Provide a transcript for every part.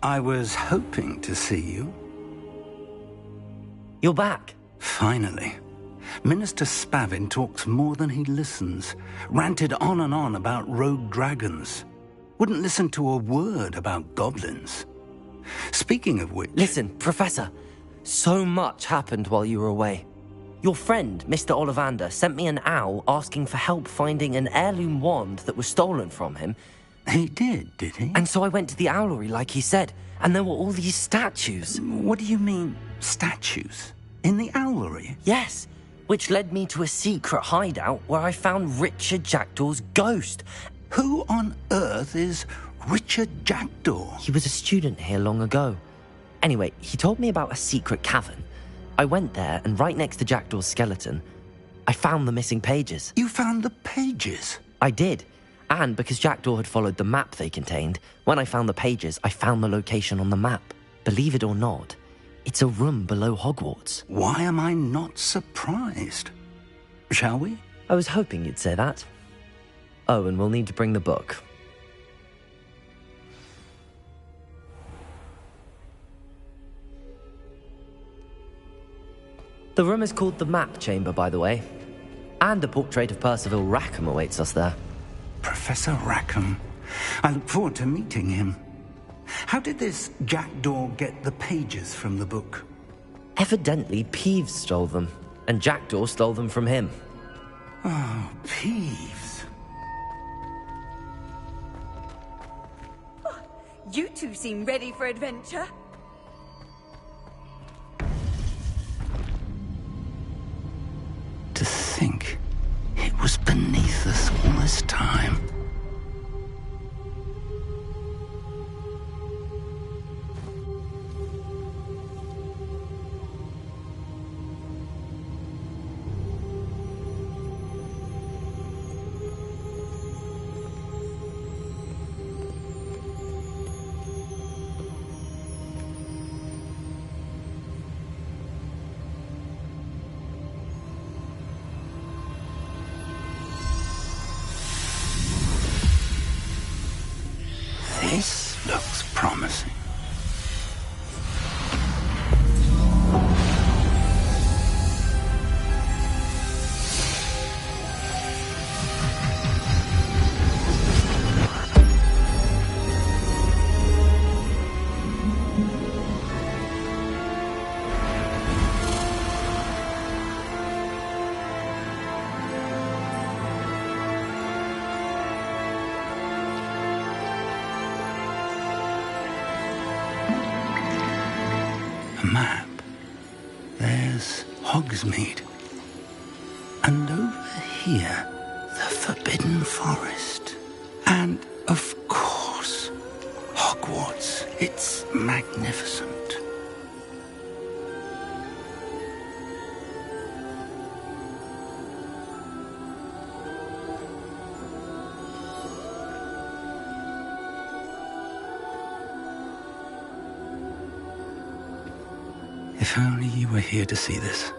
I was hoping to see you. You're back. Finally. Minister Spavin talks more than he listens. Ranted on and on about rogue dragons. Wouldn't listen to a word about goblins. Speaking of which... Listen, Professor. So much happened while you were away. Your friend, Mr. Ollivander, sent me an owl asking for help finding an heirloom wand that was stolen from him. He did he? And so I went to the owlery like he said, and there were all these statues. What do you mean, statues? In the owlery? Yes, which led me to a secret hideout where I found Richard Jackdaw's ghost. Who on earth is Richard Jackdaw? He was a student here long ago. Anyway, he told me about a secret cavern. I went there, and right next to Jackdaw's skeleton, I found the missing pages. You found the pages? I did. And because Jackdaw had followed the map they contained, when I found the pages, I found the location on the map. Believe it or not, it's a room below Hogwarts. Why am I not surprised? Shall we? I was hoping you'd say that. Oh, and we'll need to bring the book. The room is called the Map Chamber, by the way. And a portrait of Percival Rackham awaits us there. Professor Rackham. I look forward to meeting him. How did this Jackdaw get the pages from the book? Evidently, Peeves stole them, and Jackdaw stole them from him. Oh, Peeves. Oh, you two seem ready for adventure. To think it was beneath us all this time. This looks promising. A map. There's Hogsmeade. And over here, the Forbidden Forest. And, of course, Hogwarts. It's magnificent. If only you were here to see this.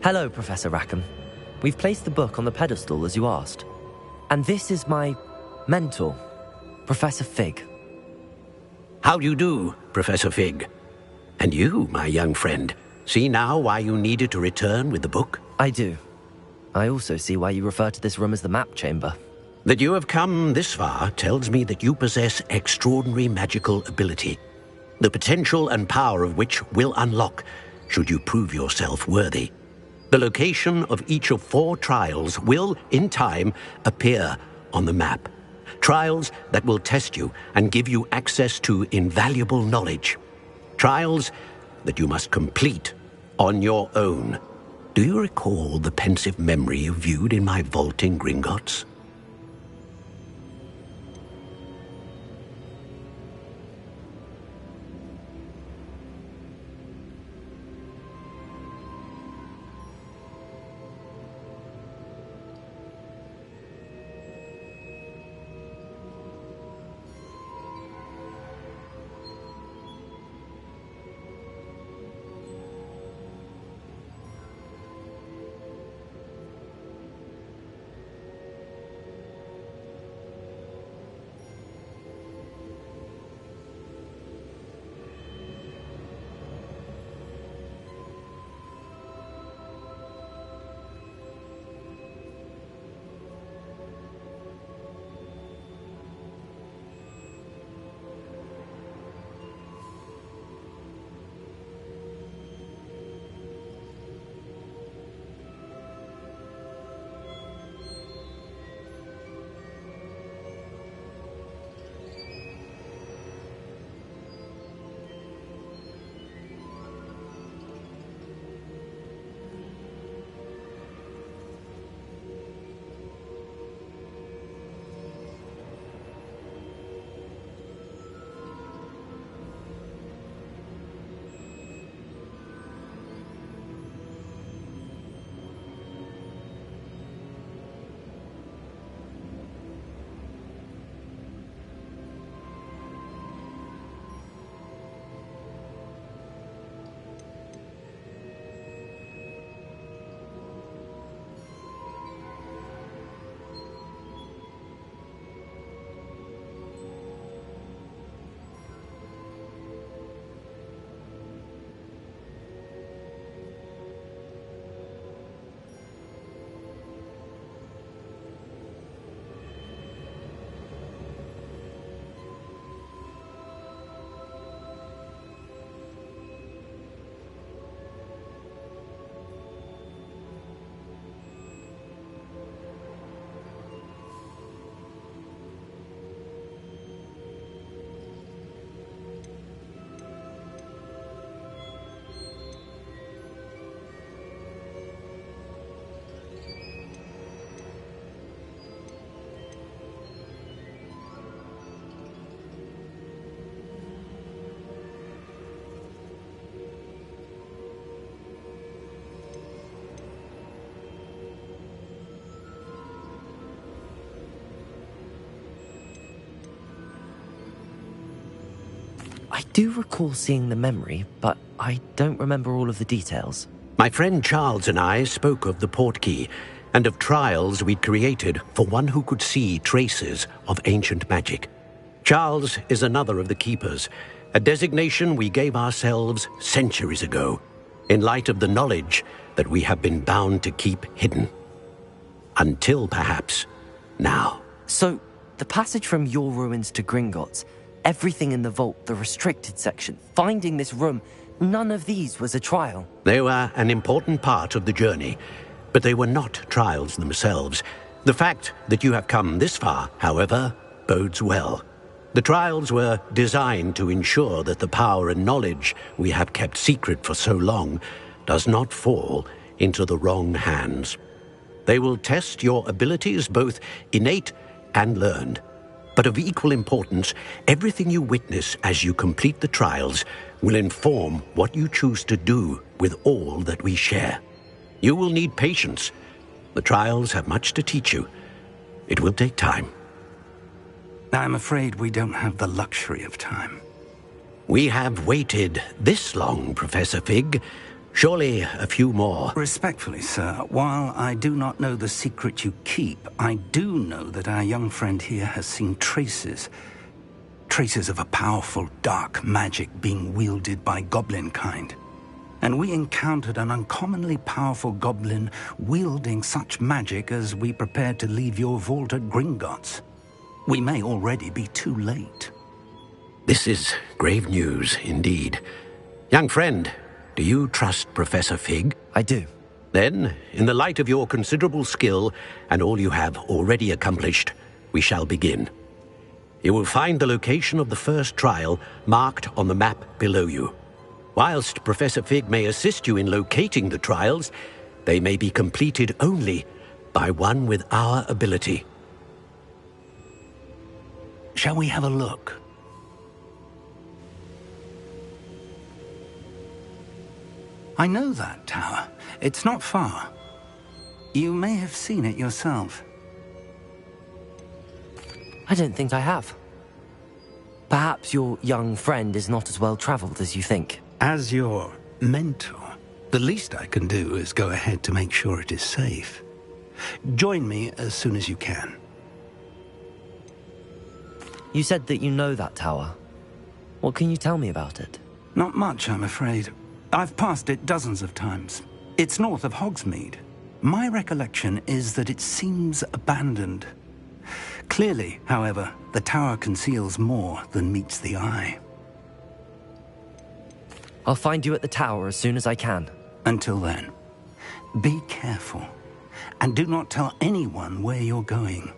Hello, Professor Rackham. We've placed the book on the pedestal as you asked. And this is my mentor, Professor Fig. How do you do, Professor Fig? And you, my young friend, see now why you needed to return with the book? I do. I also see why you refer to this room as the map chamber. That you have come this far tells me that you possess extraordinary magical ability, the potential and power of which will unlock should you prove yourself worthy. The location of each of 4 trials will, in time, appear on the map. Trials that will test you and give you access to invaluable knowledge. Trials that you must complete on your own. Do you recall the pensive memory you viewed in my vault in Gringotts? I do recall seeing the memory, but I don't remember all of the details. My friend Charles and I spoke of the portkey and of trials we'd created for one who could see traces of ancient magic. Charles is another of the keepers, a designation we gave ourselves centuries ago, in light of the knowledge that we have been bound to keep hidden. Until perhaps now. So, the passage from your ruins to Gringotts, everything in the vault, the restricted section, finding this room, none of these was a trial. They were an important part of the journey, but they were not trials themselves. The fact that you have come this far, however, bodes well. The trials were designed to ensure that the power and knowledge we have kept secret for so long does not fall into the wrong hands. They will test your abilities, both innate and learned. But of equal importance, everything you witness as you complete the trials will inform what you choose to do with all that we share. You will need patience. The trials have much to teach you. It will take time. I'm afraid we don't have the luxury of time. We have waited this long, Professor Fig, Surely a few more. Respectfully, sir, while I do not know the secret you keep, I do know that our young friend here has seen traces. Traces of a powerful dark magic being wielded by goblin kind. And we encountered an uncommonly powerful goblin wielding such magic as we prepared to leave your vault at Gringotts. We may already be too late. This is grave news indeed. Young friend, do you trust Professor Fig? I do. Then, in the light of your considerable skill and all you have already accomplished, we shall begin. You will find the location of the first trial marked on the map below you. Whilst Professor Fig may assist you in locating the trials, they may be completed only by one with our ability. Shall we have a look? I know that tower. It's not far. You may have seen it yourself. I don't think I have. Perhaps your young friend is not as well traveled as you think. As your mentor, the least I can do is go ahead to make sure it is safe. Join me as soon as you can. You said that you know that tower. What can you tell me about it? Not much, I'm afraid. I've passed it dozens of times. It's north of Hogsmeade. My recollection is that it seems abandoned. Clearly, however, the tower conceals more than meets the eye. I'll find you at the tower as soon as I can. Until then, be careful, and do not tell anyone where you're going.